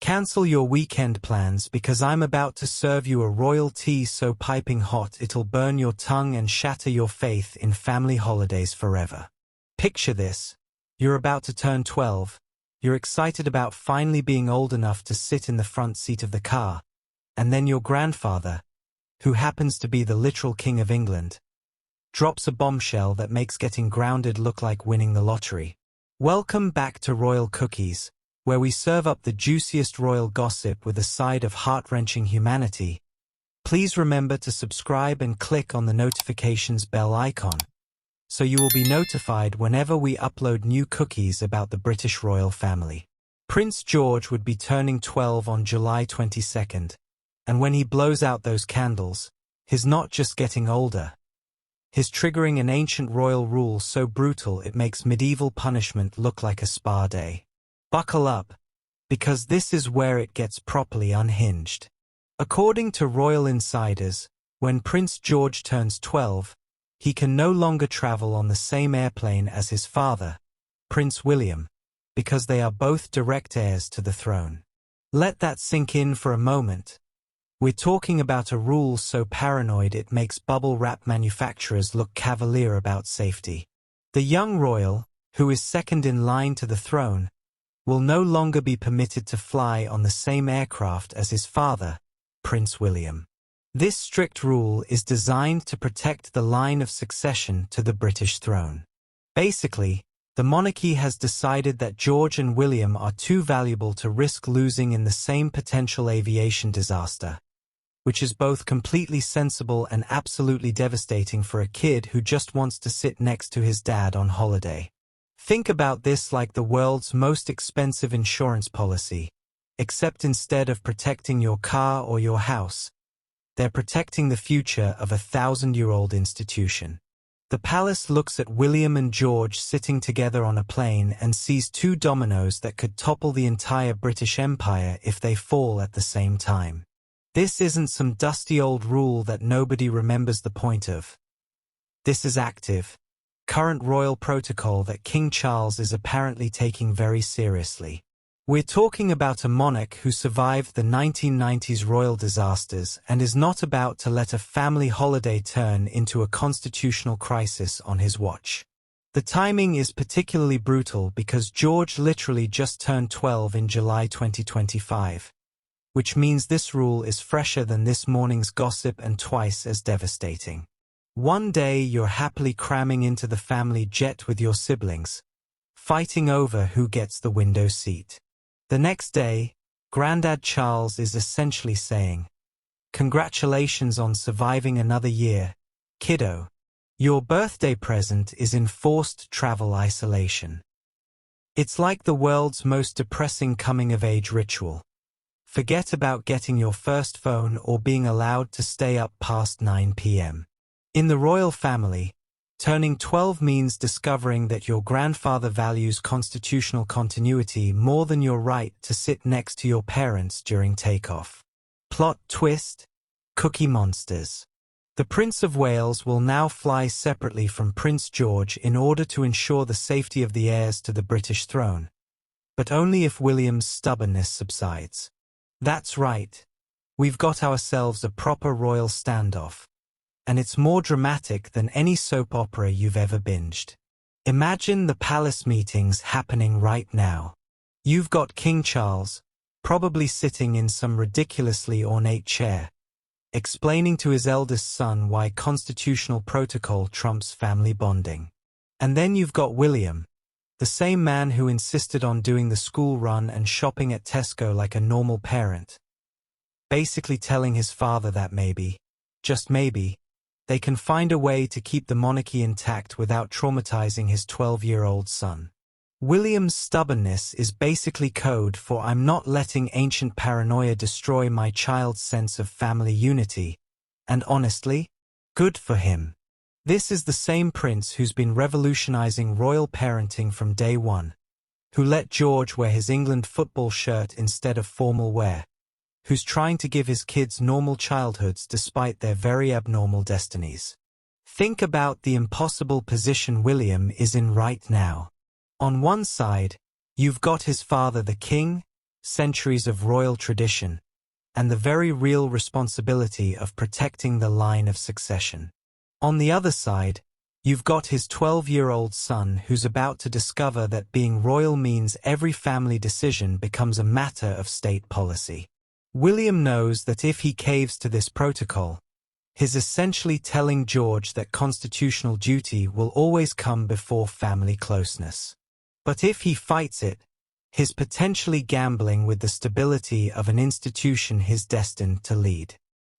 Cancel your weekend plans because I'm about to serve you a royal tea so piping hot it'll burn your tongue and shatter your faith in family holidays forever. Picture this. You're about to turn 12. You're excited about finally being old enough to sit in the front seat of the car. And then your grandfather, who happens to be the literal king of England, drops a bombshell that makes getting grounded look like winning the lottery. Welcome back to Royal Cookies, where we serve up the juiciest royal gossip with a side of heart-wrenching humanity. Please remember to subscribe and click on the notifications bell icon, so you will be notified whenever we upload new cookies about the British royal family. Prince George would be turning 12 on July 22nd, and when he blows out those candles, he's not just getting older. He's triggering an ancient royal rule so brutal it makes medieval punishment look like a spa day. Buckle up, because this is where it gets properly unhinged. According to royal insiders, when Prince George turns 12, he can no longer travel on the same airplane as his father, Prince William, because they are both direct heirs to the throne. Let that sink in for a moment. We're talking about a rule so paranoid it makes bubble wrap manufacturers look cavalier about safety. The young royal, who is second in line to the throne, will no longer be permitted to fly on the same aircraft as his father, Prince William. This strict rule is designed to protect the line of succession to the British throne. Basically, the monarchy has decided that George and William are too valuable to risk losing in the same potential aviation disaster, which is both completely sensible and absolutely devastating for a kid who just wants to sit next to his dad on holiday. Think about this like the world's most expensive insurance policy, except instead of protecting your car or your house, they're protecting the future of a 1,000-year-old institution. The palace looks at William and George sitting together on a plane and sees two dominoes that could topple the entire British Empire if they fall at the same time. This isn't some dusty old rule that nobody remembers the point of. This is active, current royal protocol that King Charles is apparently taking very seriously. We're talking about a monarch who survived the 1990s royal disasters and is not about to let a family holiday turn into a constitutional crisis on his watch. The timing is particularly brutal because George literally just turned 12 in July 2025. Which means this rule is fresher than this morning's gossip and twice as devastating. One day you're happily cramming into the family jet with your siblings, fighting over who gets the window seat. The next day, Grandad Charles is essentially saying, "Congratulations on surviving another year, kiddo. Your birthday present is enforced travel isolation." It's like the world's most depressing coming-of-age ritual. Forget about getting your first phone or being allowed to stay up past 9 p.m. In the royal family, turning 12 means discovering that your grandfather values constitutional continuity more than your right to sit next to your parents during takeoff. Plot twist: Cookie Monsters. The Prince of Wales will now fly separately from Prince George in order to ensure the safety of the heirs to the British throne, but only if William's stubbornness subsides. That's right. We've got ourselves a proper royal standoff. And it's more dramatic than any soap opera you've ever binged. Imagine the palace meetings happening right now. You've got King Charles, probably sitting in some ridiculously ornate chair, explaining to his eldest son why constitutional protocol trumps family bonding. And then you've got William, the same man who insisted on doing the school run and shopping at Tesco like a normal parent, basically telling his father that maybe, just maybe, they can find a way to keep the monarchy intact without traumatizing his 12-year-old son. William's stubbornness is basically code for "I'm not letting ancient paranoia destroy my child's sense of family unity," and honestly, good for him. This is the same prince who's been revolutionizing royal parenting from day one, who let George wear his England football shirt instead of formal wear, who's trying to give his kids normal childhoods despite their very abnormal destinies. Think about the impossible position William is in right now. On one side, you've got his father the king, centuries of royal tradition, and the very real responsibility of protecting the line of succession. On the other side, you've got his 12-year-old son who's about to discover that being royal means every family decision becomes a matter of state policy. William knows that if he caves to this protocol, he's essentially telling George that constitutional duty will always come before family closeness. But if he fights it, he's potentially gambling with the stability of an institution he's destined to lead.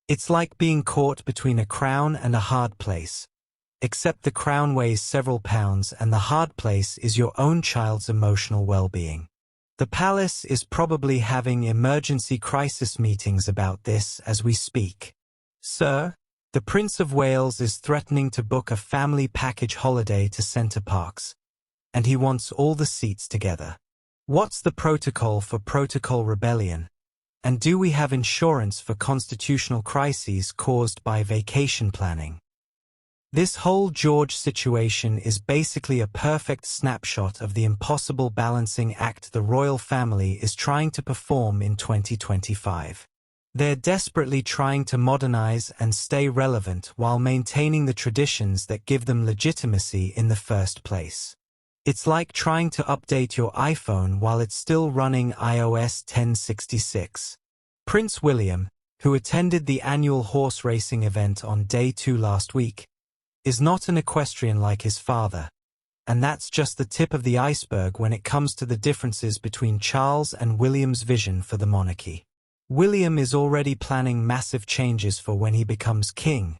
It's like being caught between a crown and a hard place, except the crown weighs several pounds and the hard place is your own child's emotional well-being. The palace is probably having emergency crisis meetings about this as we speak. Sir, the Prince of Wales is threatening to book a family package holiday to Center Parcs, and he wants all the seats together. What's the protocol for protocol rebellion? And do we have insurance for constitutional crises caused by vacation planning? This whole George situation is basically a perfect snapshot of the impossible balancing act the royal family is trying to perform in 2025. They're desperately trying to modernize and stay relevant while maintaining the traditions that give them legitimacy in the first place. It's like trying to update your iPhone while it's still running iOS 1066. Prince William, who attended the annual horse racing event on day 2 last week, is not an equestrian like his father, and that's just the tip of the iceberg when it comes to the differences between Charles and William's vision for the monarchy. William is already planning massive changes for when he becomes king.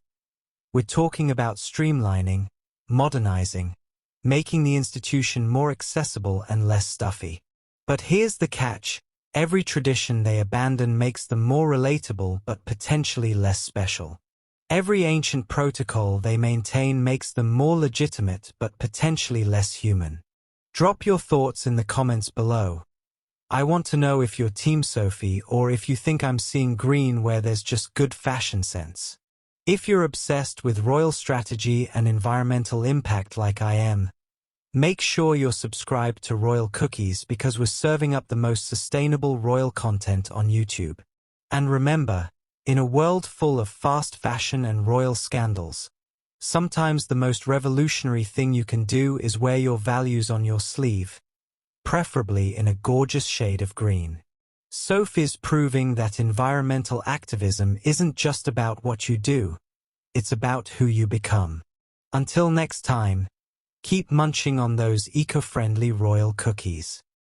We're talking about streamlining, modernizing, making the institution more accessible and less stuffy. But here's the catch: every tradition they abandon makes them more relatable but potentially less special. Every ancient protocol they maintain makes them more legitimate but potentially less human. Drop your thoughts in the comments below. I want to know if you're Team Sophie or if you think I'm seeing green where there's just good fashion sense. If you're obsessed with royal strategy and environmental impact like I am, make sure you're subscribed to Royal Cookies because we're serving up the most sustainable royal content on YouTube. And remember, in a world full of fast fashion and royal scandals, sometimes the most revolutionary thing you can do is wear your values on your sleeve, preferably in a gorgeous shade of green. Sophie's proving that environmental activism isn't just about what you do, it's about who you become. Until next time, keep munching on those eco-friendly royal cookies.